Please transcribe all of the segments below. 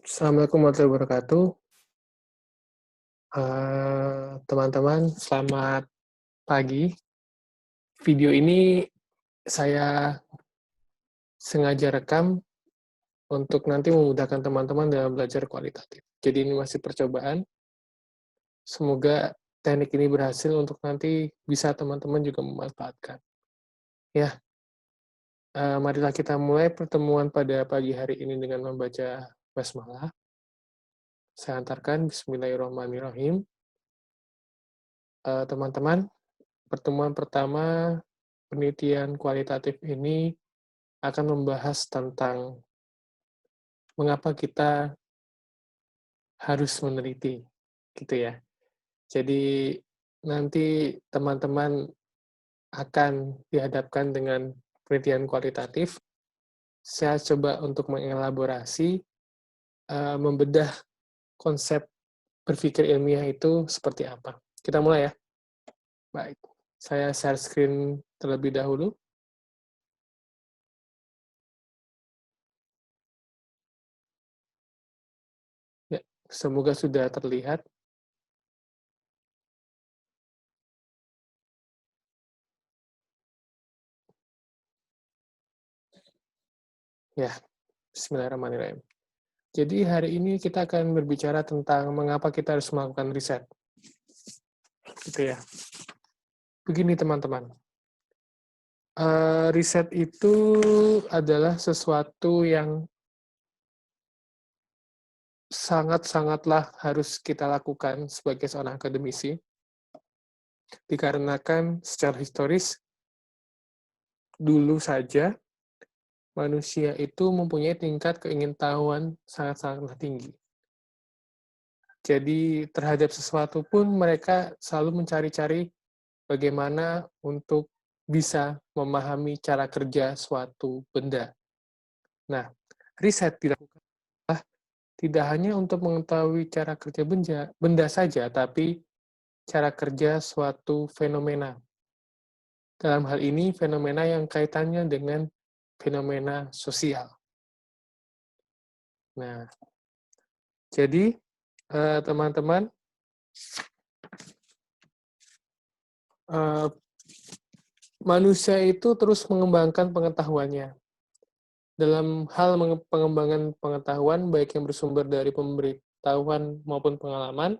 Assalamualaikum warahmatullahi wabarakatuh. Teman-teman, selamat pagi. Video ini saya sengaja rekam untuk nanti memudahkan teman-teman dalam belajar kualitatif. Jadi ini masih percobaan. Semoga teknik ini berhasil untuk nanti bisa teman-teman juga memanfaatkan. Ya, marilah kita mulai pertemuan pada pagi hari ini dengan membaca basmalah. Saya antarkan Bismillahirrahmanirrahim. Teman-teman, pertemuan pertama penelitian kualitatif ini akan membahas tentang mengapa kita harus meneliti, gitu ya. Jadi nanti teman-teman akan dihadapkan dengan penelitian kualitatif. Saya coba untuk mengelaborasi, membedah konsep berpikir ilmiah itu seperti apa. Kita mulai ya. Baik, saya share screen terlebih dahulu. Ya, semoga sudah terlihat. Ya, bismillahirrahmanirrahim. Jadi hari ini kita akan berbicara tentang mengapa kita harus melakukan riset. Gitu ya. Begini teman-teman, riset itu adalah sesuatu yang sangat-sangatlah harus kita lakukan sebagai seorang akademisi, dikarenakan secara historis, dulu saja manusia itu mempunyai tingkat keingintahuan sangat-sangatlah tinggi. Jadi terhadap sesuatu pun mereka selalu mencari-cari bagaimana untuk bisa memahami cara kerja suatu benda. Nah, riset dilakukan tidak hanya untuk mengetahui cara kerja benda saja, tapi cara kerja suatu fenomena. Dalam hal ini, fenomena yang kaitannya dengan fenomena sosial. Nah, jadi teman-teman, manusia itu terus mengembangkan pengetahuannya. Dalam hal pengembangan pengetahuan, baik yang bersumber dari pemberitahuan maupun pengalaman,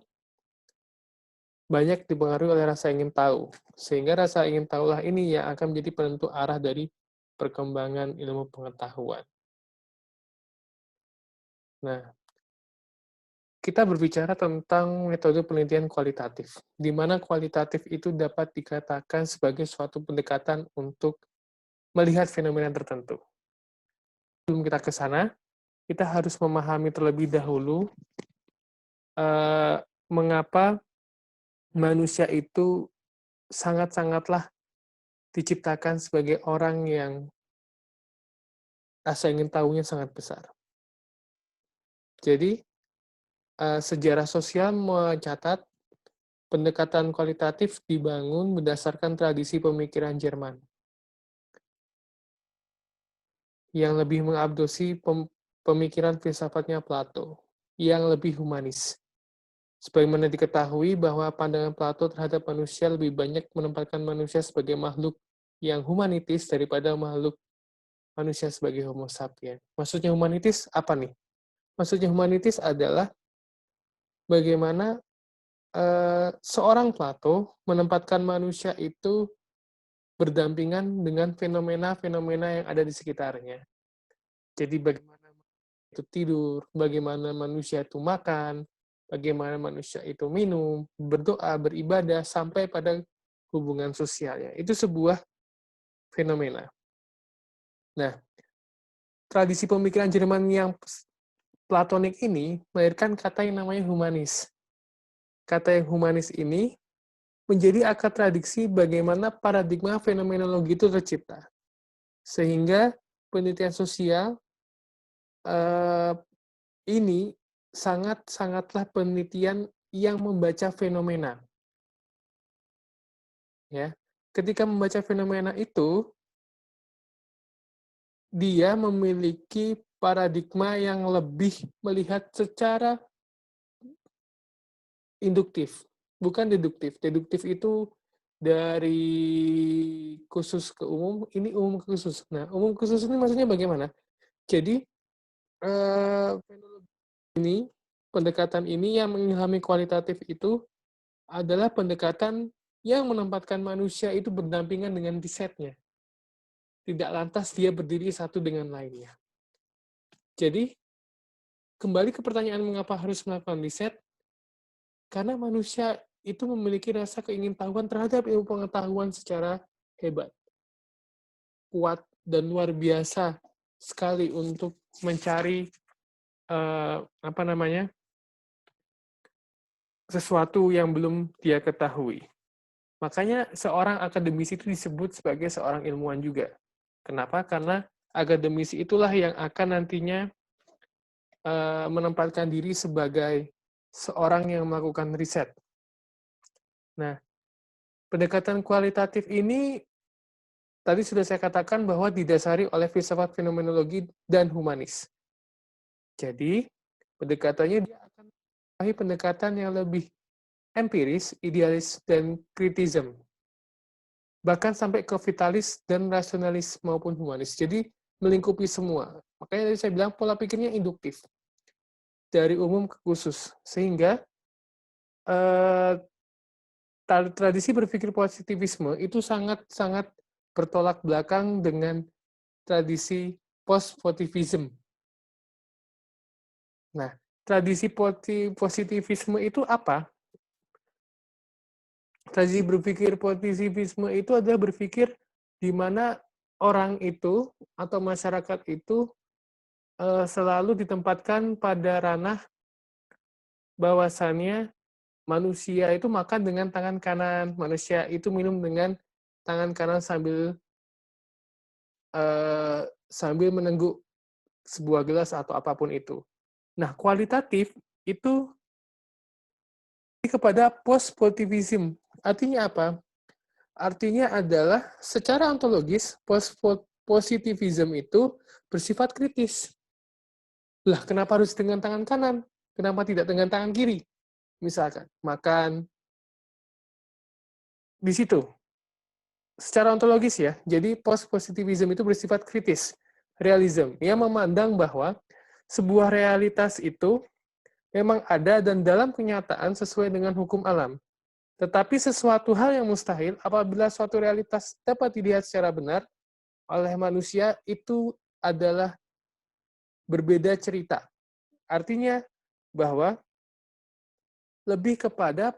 banyak dipengaruhi oleh rasa ingin tahu. Sehingga rasa ingin tahulah ini yang akan menjadi penentu arah dari perkembangan ilmu pengetahuan. Nah, kita berbicara tentang metode penelitian kualitatif, di mana kualitatif itu dapat dikatakan sebagai suatu pendekatan untuk melihat fenomena tertentu. Sebelum kita ke sana, kita harus memahami terlebih dahulu mengapa manusia itu sangat-sangatlah diciptakan sebagai orang yang rasa ingin tahunya sangat besar. Jadi, sejarah sosial mencatat pendekatan kualitatif dibangun berdasarkan tradisi pemikiran Jerman, yang lebih mengadopsi pemikiran filsafatnya Plato, yang lebih humanis. Sebagaimana diketahui bahwa pandangan Plato terhadap manusia lebih banyak menempatkan manusia sebagai makhluk yang humanitis daripada makhluk manusia sebagai homo sapiens. Maksudnya humanitis apa nih? Maksudnya humanitis adalah bagaimana seorang Plato menempatkan manusia itu berdampingan dengan fenomena-fenomena yang ada di sekitarnya. Jadi bagaimana itu tidur, bagaimana manusia itu makan, bagaimana manusia itu minum, berdoa, beribadah, sampai pada hubungan sosialnya. Itu sebuah fenomena. Nah, tradisi pemikiran Jerman yang platonik ini melahirkan kata yang namanya humanis. Kata yang humanis ini menjadi akar tradisi bagaimana paradigma fenomenologi itu tercipta. Sehingga penelitian sosial ini sangat-sangatlah penelitian yang membaca fenomena. Ya, ketika membaca fenomena itu, dia memiliki paradigma yang lebih melihat secara induktif, bukan deduktif. Deduktif itu dari khusus ke umum, ini umum ke khusus. Nah, umum ke khusus ini maksudnya bagaimana? Jadi, ini, pendekatan ini yang mengilhami kualitatif itu adalah pendekatan yang menempatkan manusia itu berdampingan dengan risetnya. Tidak lantas dia berdiri satu dengan lainnya. Jadi, kembali ke pertanyaan mengapa harus melakukan riset, karena manusia itu memiliki rasa keingintahuan terhadap ilmu pengetahuan secara hebat, kuat, dan luar biasa sekali untuk mencari sesuatu yang belum dia ketahui. Makanya seorang akademisi itu disebut sebagai seorang ilmuwan juga. Kenapa? Karena akademisi itulah yang akan nantinya menempatkan diri sebagai seorang yang melakukan riset. Nah, pendekatan kualitatif ini tadi sudah saya katakan bahwa didasari oleh filsafat fenomenologi dan humanis. Jadi, pendekatannya dia akan mengetahui pendekatan yang lebih empiris, idealis, dan kritism. Bahkan sampai ke vitalis dan rasionalis maupun humanis. Jadi, melingkupi semua. Makanya tadi saya bilang pola pikirnya induktif. Dari umum ke khusus. Sehingga, tradisi berpikir positivisme itu sangat-sangat bertolak belakang dengan tradisi post-positivism. Nah, tradisi positivisme itu apa? Tradisi berpikir positivisme itu adalah berpikir di mana orang itu atau masyarakat itu selalu ditempatkan pada ranah bahwasannya manusia itu makan dengan tangan kanan, manusia itu minum dengan tangan kanan sambil menengguk sebuah gelas atau apapun itu. Nah, kualitatif itu kepada post-positivism. Artinya apa? Artinya adalah secara ontologis post-positivism itu bersifat kritis. Lah, kenapa harus dengan tangan kanan? Kenapa tidak dengan tangan kiri? Misalkan, makan di situ. Secara ontologis ya, jadi post-positivism itu bersifat kritis. Realism, yang memandang bahwa sebuah realitas itu memang ada dan dalam kenyataan sesuai dengan hukum alam. Tetapi sesuatu hal yang mustahil apabila suatu realitas dapat dilihat secara benar oleh manusia itu adalah berbeda cerita. Artinya bahwa lebih kepada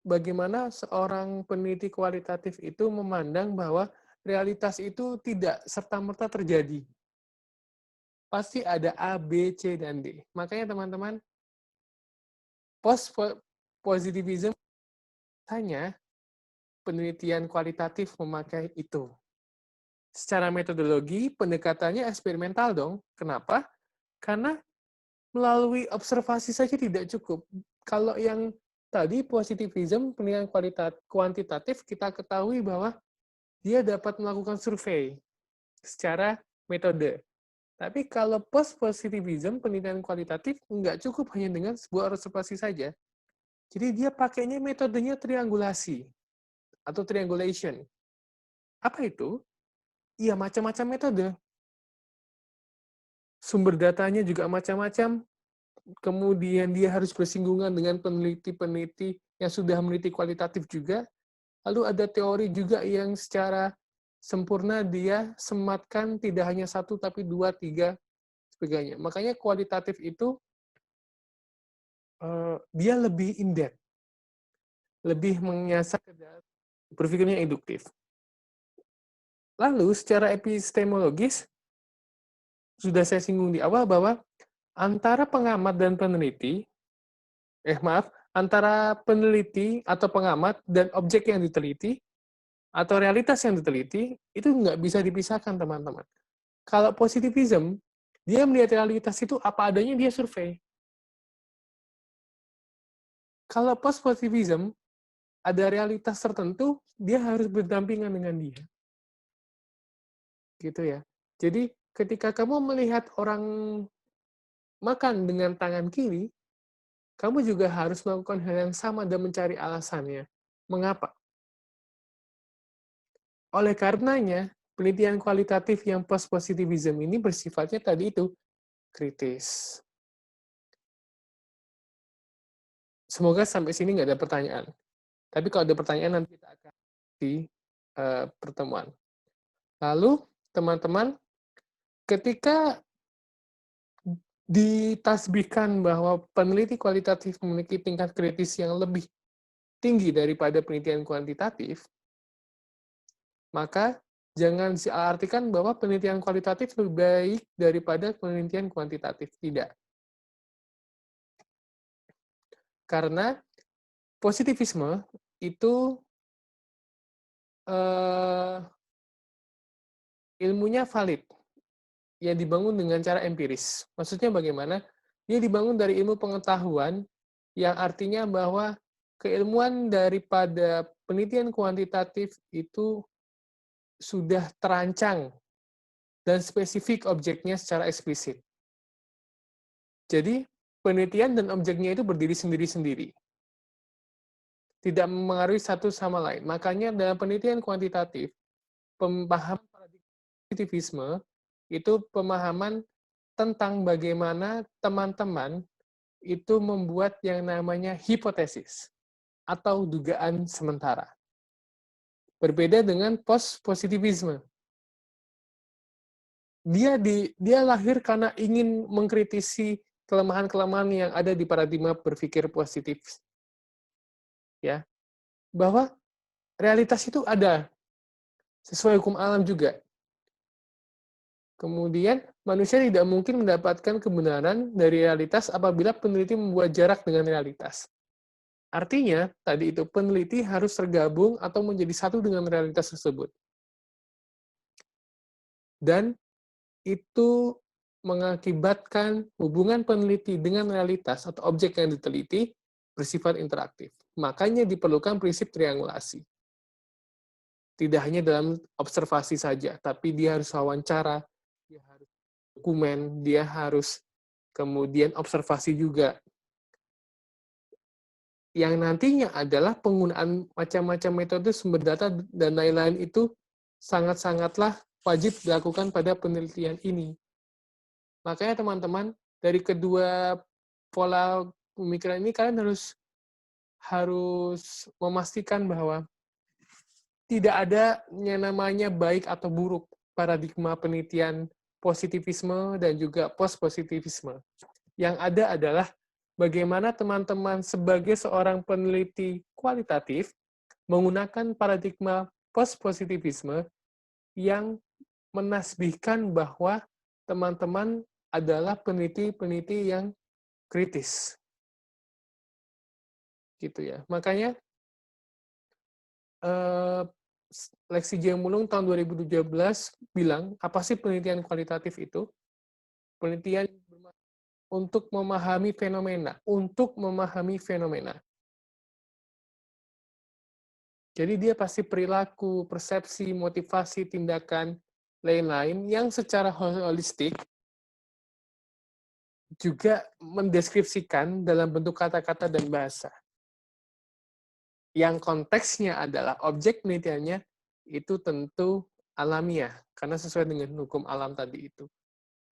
bagaimana seorang peneliti kualitatif itu memandang bahwa realitas itu tidak serta-merta terjadi. Pasti ada A, B, C, dan D. Makanya teman-teman, post-positivism hanya penelitian kualitatif memakai itu. Secara metodologi, pendekatannya eksperimental dong. Kenapa? Karena melalui observasi saja tidak cukup. Kalau yang tadi positivism, penilaian kuantitatif, kita ketahui bahwa dia dapat melakukan survei secara metode. Tapi kalau post-positivism, penilaian kualitatif, nggak cukup hanya dengan sebuah observasi saja. Jadi dia pakainya metodenya triangulasi atau triangulation. Apa itu? Iya, macam-macam metode. Sumber datanya juga macam-macam, kemudian dia harus bersinggungan dengan peneliti-peneliti yang sudah meneliti kualitatif juga, lalu ada teori juga yang secara sempurna dia sematkan tidak hanya satu, tapi dua, tiga, sebagainya. Makanya kualitatif itu dia lebih in-depth, lebih menyasar berpikirnya induktif. Lalu secara epistemologis, sudah saya singgung di awal bahwa antara pengamat dan peneliti, antara peneliti atau pengamat dan objek yang diteliti, atau realitas yang diteliti, itu nggak bisa dipisahkan, teman-teman. Kalau positivism, dia melihat realitas itu apa adanya, dia survei. Kalau post-positivism, ada realitas tertentu, dia harus berdampingan dengan dia. Gitu ya. Jadi, ketika kamu melihat orang makan dengan tangan kiri, kamu juga harus melakukan hal yang sama dan mencari alasannya. Mengapa? Oleh karenanya, penelitian kualitatif yang post-positivism ini bersifatnya tadi itu, kritis. Semoga sampai sini nggak ada pertanyaan. Tapi kalau ada pertanyaan, nanti kita akan di pertemuan. Lalu, teman-teman, ketika ditasbihkan bahwa peneliti kualitatif memiliki tingkat kritis yang lebih tinggi daripada penelitian kuantitatif, maka jangan diartikan bahwa penelitian kualitatif lebih baik daripada penelitian kuantitatif. Tidak. Karena positivisme itu ilmunya valid, yang dibangun dengan cara empiris. Maksudnya bagaimana? Dia dibangun dari ilmu pengetahuan, yang artinya bahwa keilmuan daripada penelitian kuantitatif itu sudah terancang dan spesifik objeknya secara eksplisit. Jadi, penelitian dan objeknya itu berdiri sendiri-sendiri. Tidak mempengaruhi satu sama lain. Makanya dalam penelitian kuantitatif, pemahaman positivisme itu pemahaman tentang bagaimana teman-teman itu membuat yang namanya hipotesis atau dugaan sementara. Berbeda dengan post-positivisme. Dia lahir karena ingin mengkritisi kelemahan-kelemahan yang ada di paradigma berpikir positif. Ya, bahwa realitas itu ada sesuai hukum alam juga. Kemudian, manusia tidak mungkin mendapatkan kebenaran dari realitas apabila peneliti membuat jarak dengan realitas. Artinya, tadi itu peneliti harus tergabung atau menjadi satu dengan realitas tersebut. Dan itu mengakibatkan hubungan peneliti dengan realitas atau objek yang diteliti bersifat interaktif. Makanya diperlukan prinsip triangulasi. Tidak hanya dalam observasi saja, tapi dia harus wawancara, dia harus dokumen, dia harus kemudian observasi juga. Yang nantinya adalah penggunaan macam-macam metode sumber data dan lain-lain itu sangat-sangatlah wajib dilakukan pada penelitian ini. Makanya teman-teman, dari kedua pola pemikiran ini kalian harus memastikan bahwa tidak ada yang namanya baik atau buruk paradigma penelitian positivisme dan juga post-positivisme. Yang ada adalah bagaimana teman-teman sebagai seorang peneliti kualitatif menggunakan paradigma post-positivisme yang menasbihkan bahwa teman-teman adalah peneliti-peneliti yang kritis. Gitu ya. Makanya Leksi Jemulung tahun 2017 bilang, apa sih penelitian kualitatif itu? Penelitian untuk memahami fenomena. Jadi dia pasti perilaku, persepsi, motivasi, tindakan, lain-lain yang secara holistik juga mendeskripsikan dalam bentuk kata-kata dan bahasa. Yang konteksnya adalah objek penelitiannya itu tentu alamiah, karena sesuai dengan hukum alam tadi itu.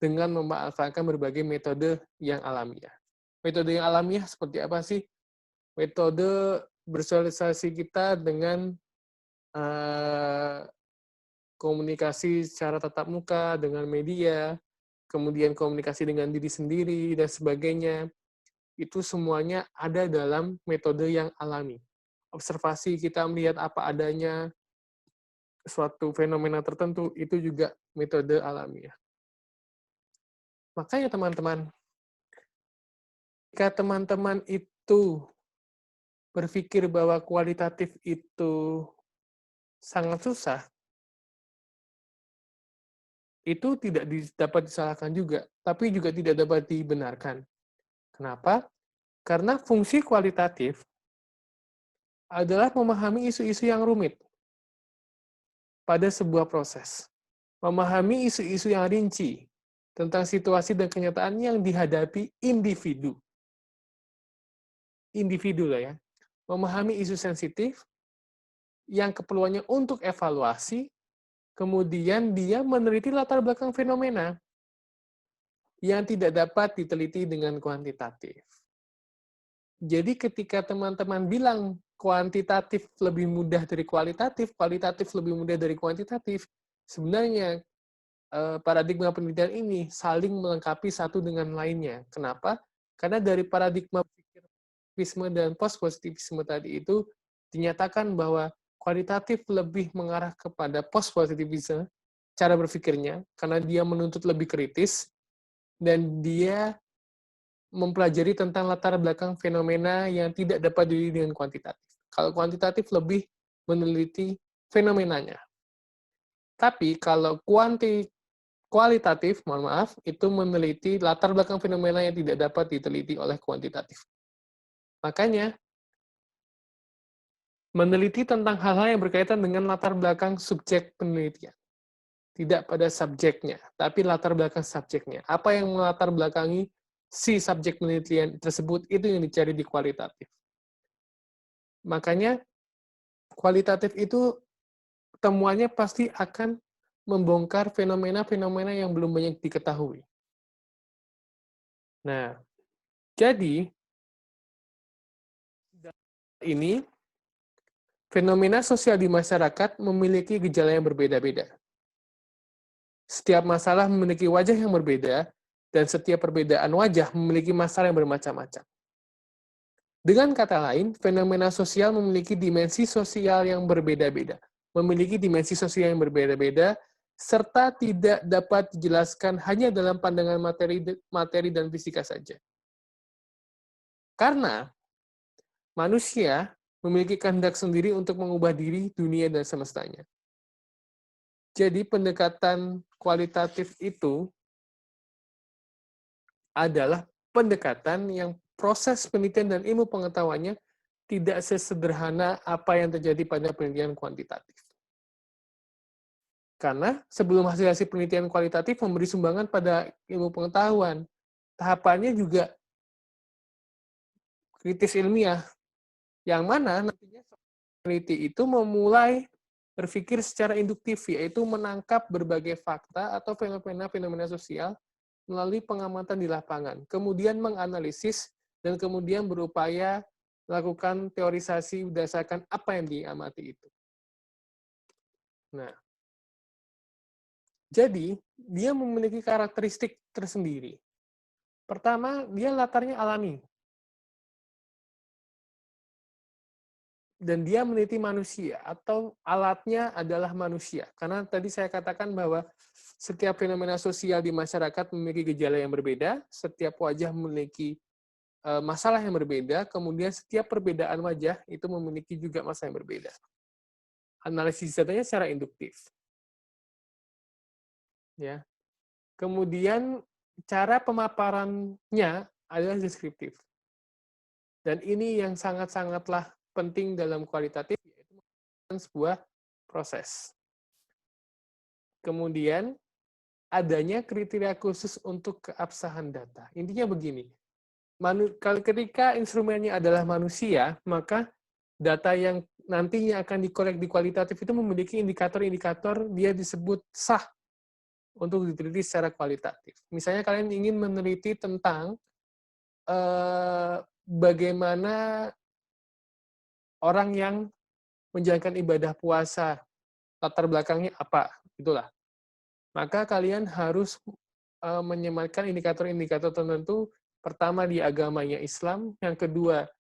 Dengan memanfaatkan berbagai metode yang alamiah. Metode yang alamiah seperti apa sih? Metode bersosialisasi kita dengan komunikasi secara tatap muka, dengan media, kemudian komunikasi dengan diri sendiri, dan sebagainya. Itu semuanya ada dalam metode yang alami. Observasi kita melihat apa adanya, suatu fenomena tertentu, itu juga metode alamiah. Makanya teman-teman, jika teman-teman itu berpikir bahwa kualitatif itu sangat susah, itu tidak dapat disalahkan juga, tapi juga tidak dapat dibenarkan. Kenapa? Karena fungsi kualitatif adalah memahami isu-isu yang rumit pada sebuah proses. memahami isu-isu yang rinci tentang situasi dan kenyataan yang dihadapi individu. Individu lah ya. Memahami isu sensitif yang keperluannya untuk evaluasi, kemudian dia meneliti latar belakang fenomena yang tidak dapat diteliti dengan kuantitatif. Jadi ketika teman-teman bilang kuantitatif lebih mudah dari kualitatif, kualitatif lebih mudah dari kuantitatif, sebenarnya paradigma penelitian ini saling melengkapi satu dengan lainnya. Kenapa? Karena dari paradigma positivisme dan post-positivisme tadi itu dinyatakan bahwa kualitatif lebih mengarah kepada post-positivisme, cara berpikirnya, karena dia menuntut lebih kritis, dan dia mempelajari tentang latar belakang fenomena yang tidak dapat dilihat dengan kuantitatif. Kalau kuantitatif lebih meneliti fenomenanya. Tapi kalau kualitatif, mohon maaf, itu meneliti latar belakang fenomena yang tidak dapat diteliti oleh kuantitatif. Makanya, meneliti tentang hal-hal yang berkaitan dengan latar belakang subjek penelitian. Tidak pada subjeknya, tapi latar belakang subjeknya. Apa yang melatar belakangi si subjek penelitian tersebut, itu yang dicari di kualitatif. Makanya, kualitatif itu temuannya pasti akan membongkar fenomena-fenomena yang belum banyak diketahui. Nah, jadi, ini, fenomena sosial di masyarakat memiliki gejala yang berbeda-beda. Setiap masalah memiliki wajah yang berbeda, dan setiap perbedaan wajah memiliki masalah yang bermacam-macam. Dengan kata lain, fenomena sosial memiliki dimensi sosial yang berbeda-beda, memiliki dimensi sosial yang berbeda-beda, serta tidak dapat dijelaskan hanya dalam pandangan materi dan fisika saja. Karena manusia memiliki kehendak sendiri untuk mengubah diri, dunia, dan semestanya. Jadi pendekatan kualitatif itu adalah pendekatan yang proses penelitian dan ilmu pengetahuannya tidak sesederhana apa yang terjadi pada penelitian kuantitatif. Karena sebelum hasil-hasil penelitian kualitatif memberi sumbangan pada ilmu pengetahuan, tahapannya juga kritis ilmiah, yang mana nantinya peneliti itu memulai berpikir secara induktif, yaitu menangkap berbagai fakta atau fenomena-fenomena sosial melalui pengamatan di lapangan, kemudian menganalisis, dan kemudian berupaya melakukan teorisasi berdasarkan apa yang diamati itu. Nah, jadi dia memiliki karakteristik tersendiri. Pertama, dia latarnya alami. Dan dia meneliti manusia, atau alatnya adalah manusia. Karena tadi saya katakan bahwa setiap fenomena sosial di masyarakat memiliki gejala yang berbeda, setiap wajah memiliki masalah yang berbeda, kemudian setiap perbedaan wajah itu memiliki juga masalah yang berbeda. Analisis datanya secara induktif. Ya. Kemudian cara pemaparannya adalah deskriptif. Dan ini yang sangat-sangatlah penting dalam kualitatif, yaitu sebuah proses. Kemudian, adanya kriteria khusus untuk keabsahan data. Intinya begini, ketika instrumennya adalah manusia, maka data yang nantinya akan dikolek di kualitatif itu memiliki indikator-indikator dia disebut sah untuk diteliti secara kualitatif. Misalnya kalian ingin meneliti tentang bagaimana orang yang menjalankan ibadah puasa, latar belakangnya apa, itulah. Maka kalian harus menyematkan indikator-indikator tertentu. Pertama, di agamanya Islam, yang kedua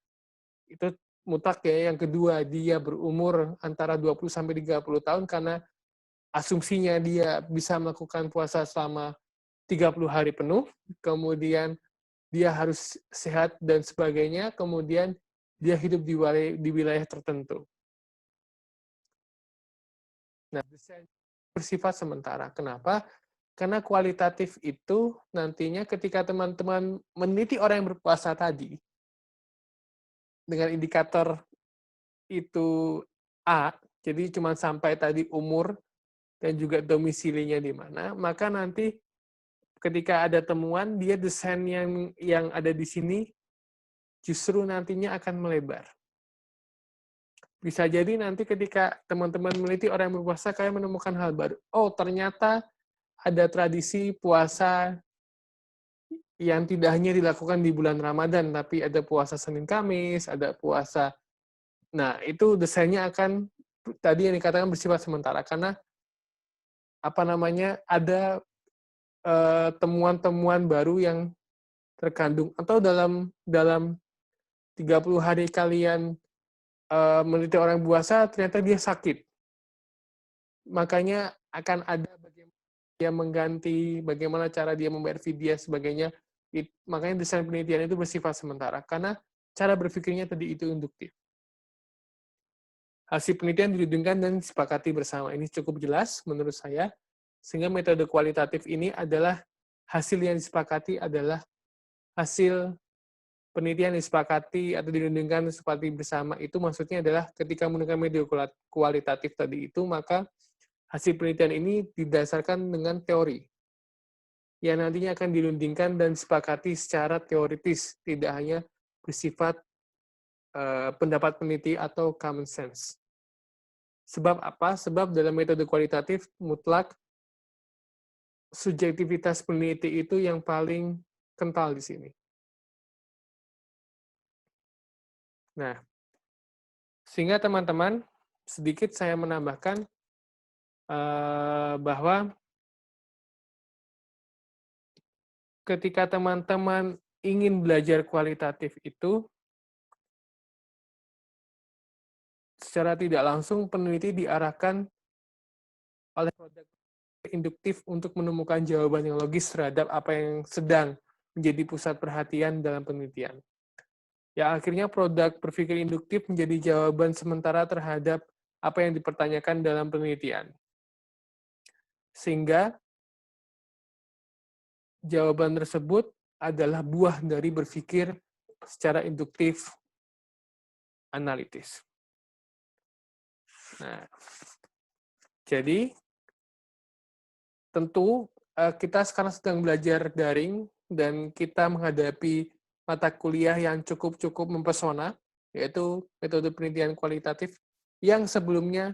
itu mutlak ya, yang kedua dia berumur antara 20 sampai 30 tahun karena asumsinya dia bisa melakukan puasa selama 30 hari penuh, kemudian dia harus sehat dan sebagainya, kemudian dia hidup di wilayah tertentu. Nah, bersifat sementara. Kenapa? Karena kualitatif itu nantinya ketika teman-teman meneliti orang yang berpuasa tadi, dengan indikator itu A, jadi cuma sampai tadi umur, dan juga domisilinya di mana, maka nanti ketika ada temuan, dia desain yang ada di sini justru nantinya akan melebar. Bisa jadi nanti ketika teman-teman meneliti orang yang berpuasa, kalian menemukan hal baru. Oh, ternyata ada tradisi puasa yang tidak hanya dilakukan di bulan Ramadan, tapi ada puasa Senin Kamis, ada puasa. Nah, itu desainnya akan tadi yang dikatakan bersifat sementara karena apa namanya ada temuan-temuan baru yang terkandung atau dalam 30 hari kalian meneliti orang puasa ternyata dia sakit. Makanya akan ada bagaimana dia mengganti, bagaimana cara dia membayar fidyah sebagainya. Makanya desain penelitian itu bersifat sementara karena cara berpikirnya tadi itu induktif. Hasil penelitian didudungkan dan disepakati bersama. Ini cukup jelas menurut saya. Sehingga metode kualitatif ini adalah hasil yang disepakati adalah hasil penelitian disepakati atau didudungkan disepakati bersama. Itu maksudnya adalah ketika menggunakan metode kualitatif tadi itu, maka hasil penelitian ini didasarkan dengan teori yang nantinya akan dirundingkan dan disepakati secara teoritis, tidak hanya bersifat pendapat peneliti atau common sense. Sebab apa? Sebab dalam metode kualitatif mutlak subjektivitas peneliti itu yang paling kental di sini. Nah, sehingga teman-teman, sedikit saya menambahkan bahwa ketika teman-teman ingin belajar kualitatif itu, secara tidak langsung peneliti diarahkan oleh produk induktif untuk menemukan jawaban yang logis terhadap apa yang sedang menjadi pusat perhatian dalam penelitian. Ya, akhirnya produk berpikir induktif menjadi jawaban sementara terhadap apa yang dipertanyakan dalam penelitian. Sehingga jawaban tersebut adalah buah dari berpikir secara induktif analitis. Nah, jadi tentu kita sekarang sedang belajar daring dan kita menghadapi mata kuliah yang cukup mempesona, yaitu metode penelitian kualitatif yang sebelumnya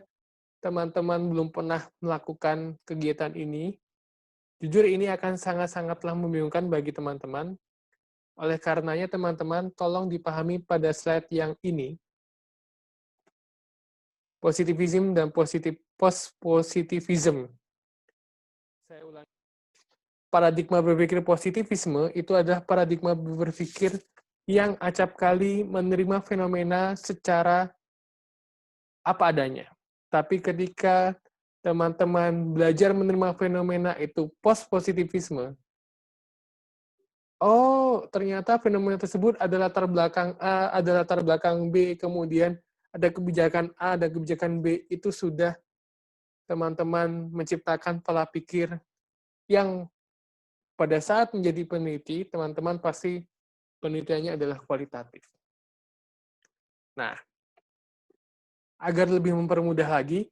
teman-teman belum pernah melakukan kegiatan ini. Jujur ini akan sangat-sangatlah membingungkan bagi teman-teman. Oleh karenanya teman-teman tolong dipahami pada slide yang ini. Positivism dan post-positivism. Saya ulangi. Paradigma berpikir positivisme itu adalah paradigma berpikir yang acap kali menerima fenomena secara apa adanya. Tapi ketika teman-teman belajar menerima fenomena itu post-positivisme, oh, ternyata fenomena tersebut ada latar belakang A, ada latar belakang B, kemudian ada kebijakan A, ada kebijakan B, itu sudah teman-teman menciptakan pola pikir yang pada saat menjadi peneliti, teman-teman pasti penelitiannya adalah kualitatif. Nah, agar lebih mempermudah lagi,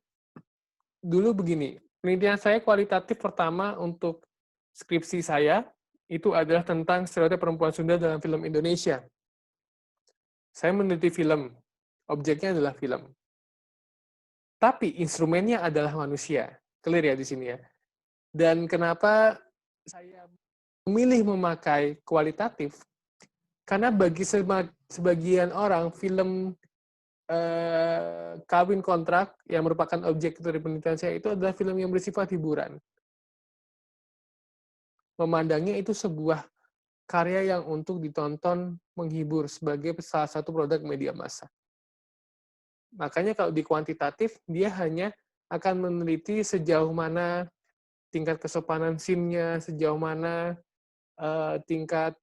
dulu begini, penelitian saya kualitatif pertama untuk skripsi saya, itu adalah tentang stereotip perempuan Sunda dalam film Indonesia. Saya meneliti film, objeknya adalah film. Tapi instrumennya adalah manusia. Clear ya di sini ya. Dan kenapa saya memilih memakai kualitatif? Karena bagi sebagian orang, film Kawin Kontrak, yang merupakan objek dari penelitian saya, itu adalah film yang bersifat hiburan. Memandangnya itu sebuah karya yang untuk ditonton, menghibur, sebagai salah satu produk media massa. Makanya kalau di kuantitatif, dia hanya akan meneliti sejauh mana tingkat kesopanan scene-nya, sejauh mana tingkat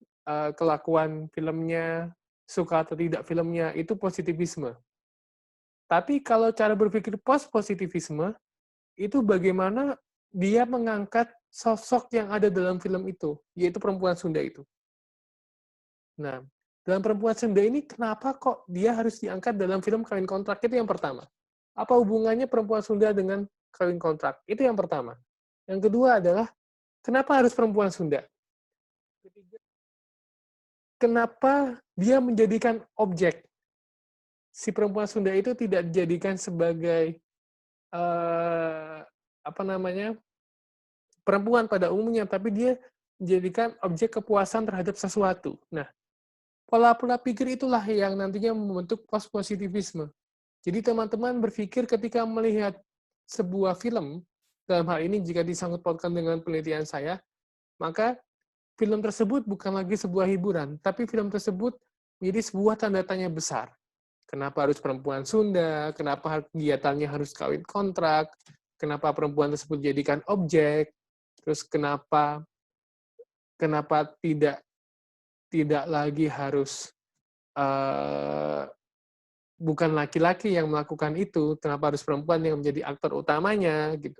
kelakuan filmnya, suka atau tidak filmnya, itu positivisme. Tapi kalau cara berpikir post-positivisme, itu bagaimana dia mengangkat sosok yang ada dalam film itu, yaitu perempuan Sunda itu. Nah, dalam perempuan Sunda ini, kenapa kok dia harus diangkat dalam film Kawin Kontrak? Itu yang pertama. Apa hubungannya perempuan Sunda dengan kawin kontrak. Itu yang pertama. Yang kedua adalah, kenapa harus perempuan Sunda? Ketiga, kenapa dia menjadikan objek? Si perempuan Sunda itu tidak dijadikan sebagai apa namanya, perempuan pada umumnya, tapi dia menjadikan objek kepuasan terhadap sesuatu. Nah, pola-pola pikir itulah yang nantinya membentuk post-positivisme. Jadi teman-teman berpikir ketika melihat sebuah film, dalam hal ini jika disangkut pautkan dengan penelitian saya, maka film tersebut bukan lagi sebuah hiburan, tapi film tersebut menjadi sebuah tanda tanya besar. Kenapa harus perempuan Sunda? Kenapa kegiatannya harus kawin kontrak? Kenapa perempuan tersebut dijadikan objek? Terus kenapa tidak lagi harus bukan laki-laki yang melakukan itu? Kenapa harus perempuan yang menjadi aktor utamanya gitu?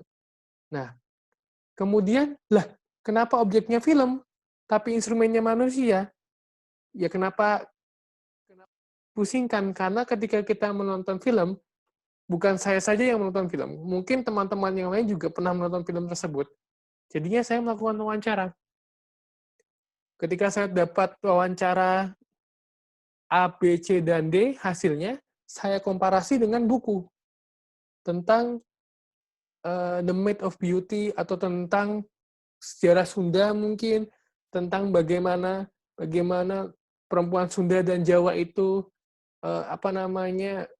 Nah, kemudian lah kenapa objeknya film tapi instrumennya manusia? Ya kenapa pusingkan? Karena ketika kita menonton film, bukan saya saja yang menonton film. Mungkin teman-teman yang lain juga pernah menonton film tersebut. Jadinya saya melakukan wawancara. Ketika saya dapat wawancara A, B, C, dan D, hasilnya saya komparasi dengan buku tentang The Myth of Beauty atau tentang sejarah Sunda mungkin, tentang bagaimana perempuan Sunda dan Jawa itu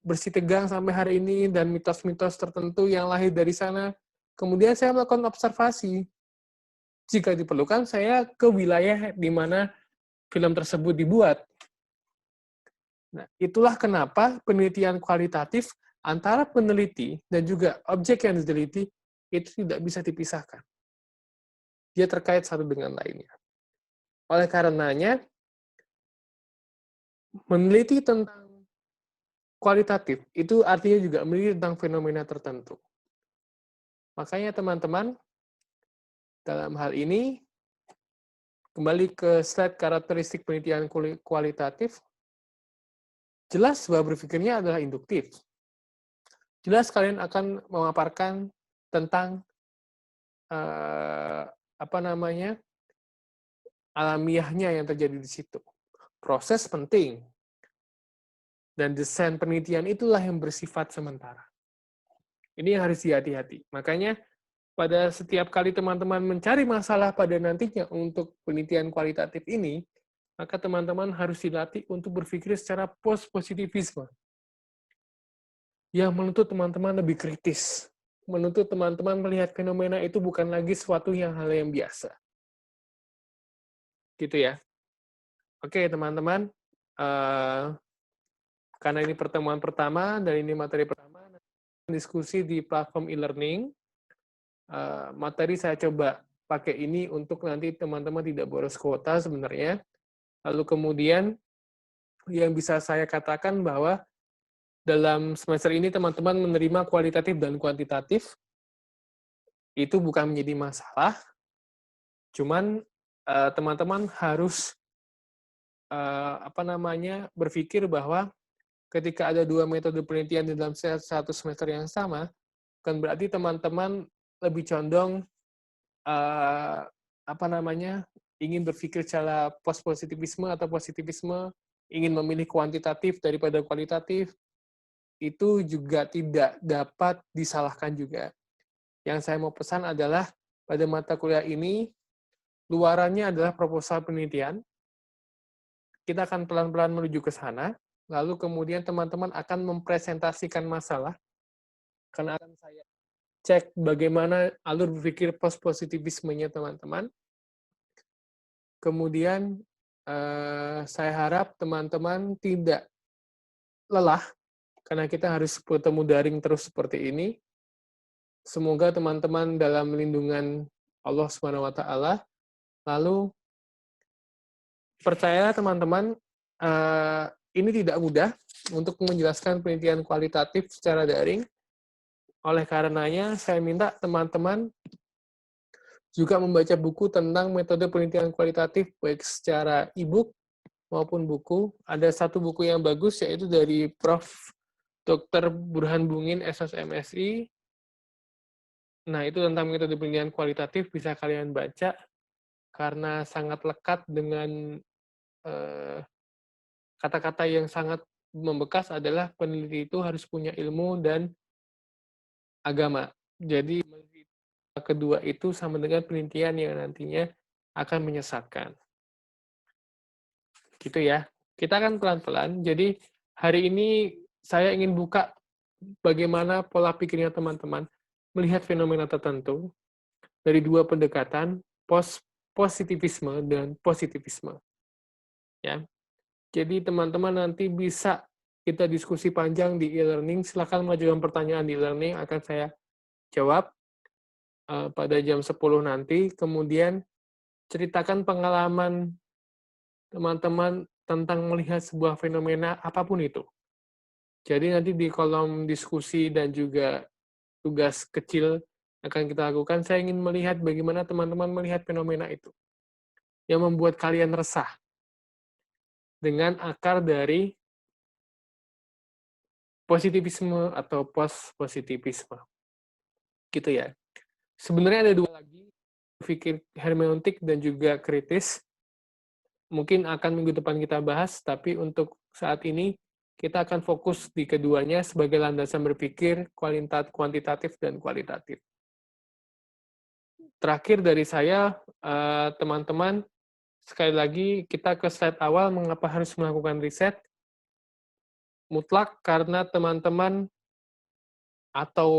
bersitegang sampai hari ini dan mitos-mitos tertentu yang lahir dari sana. Kemudian saya melakukan observasi. Jika diperlukan, saya ke wilayah di mana film tersebut dibuat. Nah, itulah kenapa penelitian kualitatif antara peneliti dan juga objek yang diteliti itu tidak bisa dipisahkan. Dia terkait satu dengan lainnya. Oleh karenanya, meneliti tentang kualitatif itu artinya juga meneliti tentang fenomena tertentu. Makanya teman-teman, dalam hal ini, kembali ke slide karakteristik penelitian kualitatif, jelas bahwa berpikirnya adalah induktif. Jelas kalian akan memaparkan tentang alamiahnya yang terjadi di situ. Proses penting. Dan desain penelitian itulah yang bersifat sementara. Ini yang harus dihati-hati. Makanya, pada setiap kali teman-teman mencari masalah pada nantinya untuk penelitian kualitatif ini, maka teman-teman harus dilatih untuk berpikir secara post-positivisme. Yang menuntut teman-teman lebih kritis. Menuntut teman-teman melihat fenomena itu bukan lagi suatu hal yang biasa. Gitu ya. Oke, teman-teman. Karena ini pertemuan pertama, dan ini materi pertama, diskusi di platform e-learning. Materi saya coba pakai ini untuk nanti teman-teman tidak boros kuota sebenarnya. Lalu kemudian, yang bisa saya katakan bahwa dalam semester ini teman-teman menerima kualitatif dan kuantitatif, itu bukan menjadi masalah, cuman teman-teman harus berpikir bahwa ketika ada dua metode penelitian di dalam satu semester yang sama, kan berarti teman-teman lebih condong ingin berpikir secara post-positivisme atau positivisme, ingin memilih kuantitatif daripada kualitatif, itu juga tidak dapat disalahkan juga. Yang saya mau pesan adalah, pada mata kuliah ini, luarannya adalah proposal penelitian. Kita akan pelan-pelan menuju ke sana, lalu kemudian teman-teman akan mempresentasikan masalah, karena akan saya cek bagaimana alur berpikir post-positivismenya teman-teman. Kemudian, saya harap teman-teman tidak lelah, karena kita harus bertemu daring terus seperti ini. Semoga teman-teman dalam lindungan Allah SWT. Lalu, percayalah teman-teman, ini tidak mudah untuk menjelaskan penelitian kualitatif secara daring. Oleh karenanya, saya minta teman-teman juga membaca buku tentang metode penelitian kualitatif, baik secara e-book maupun buku. Ada satu buku yang bagus, yaitu dari Prof. Dr. Burhan Bungin, SSMSI. Nah, itu tentang metode penilaian kualitatif bisa kalian baca, karena sangat lekat dengan eee, kata-kata yang sangat membekas adalah peneliti itu harus punya ilmu dan agama. Jadi kedua itu sama dengan penelitian yang nantinya akan menyesatkan. Gitu ya. Kita akan pelan-pelan. Jadi hari ini saya ingin buka bagaimana pola pikirnya teman-teman melihat fenomena tertentu dari dua pendekatan, positivisme dan positivisme. Ya. Jadi teman-teman nanti bisa kita diskusi panjang di e-learning. Silakan mengajukan pertanyaan di e-learning, akan saya jawab pada jam 10 nanti. Kemudian ceritakan pengalaman teman-teman tentang melihat sebuah fenomena apapun itu. Jadi nanti di kolom diskusi dan juga tugas kecil akan kita lakukan, saya ingin melihat bagaimana teman-teman melihat fenomena itu, yang membuat kalian resah dengan akar dari positivisme atau post-positivisme. Gitu ya. Sebenarnya ada dua lagi, berpikir hermeneutik dan juga kritis. Mungkin akan minggu depan kita bahas, tapi untuk saat ini kita akan fokus di keduanya sebagai landasan berpikir kuantitatif dan kualitatif. Terakhir dari saya, teman-teman, sekali lagi kita ke slide awal, mengapa harus melakukan riset, mutlak karena teman-teman atau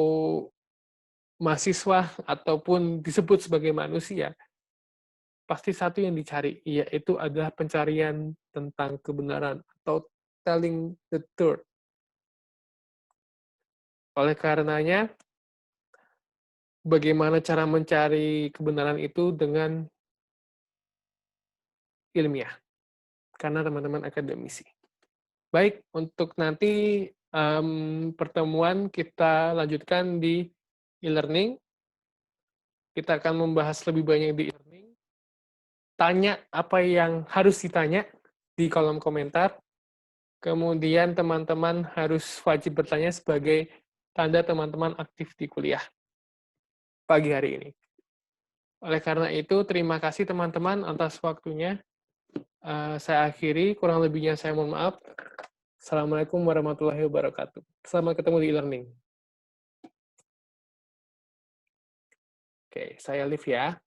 mahasiswa ataupun disebut sebagai manusia, pasti satu yang dicari, yaitu adalah pencarian tentang kebenaran atau telling the truth. Oleh karenanya, bagaimana cara mencari kebenaran itu dengan ilmiah, karena teman-teman akademisi. Baik, untuk nanti pertemuan kita lanjutkan di e-learning. Kita akan membahas lebih banyak di e-learning. Tanya apa yang harus ditanya di kolom komentar. Kemudian teman-teman harus wajib bertanya sebagai tanda teman-teman aktif di kuliah pagi hari ini. Oleh karena itu, terima kasih teman-teman atas waktunya. Saya akhiri, kurang lebihnya saya mohon maaf. Assalamualaikum warahmatullahi wabarakatuh. Selamat ketemu di e-learning. Oke, saya live ya.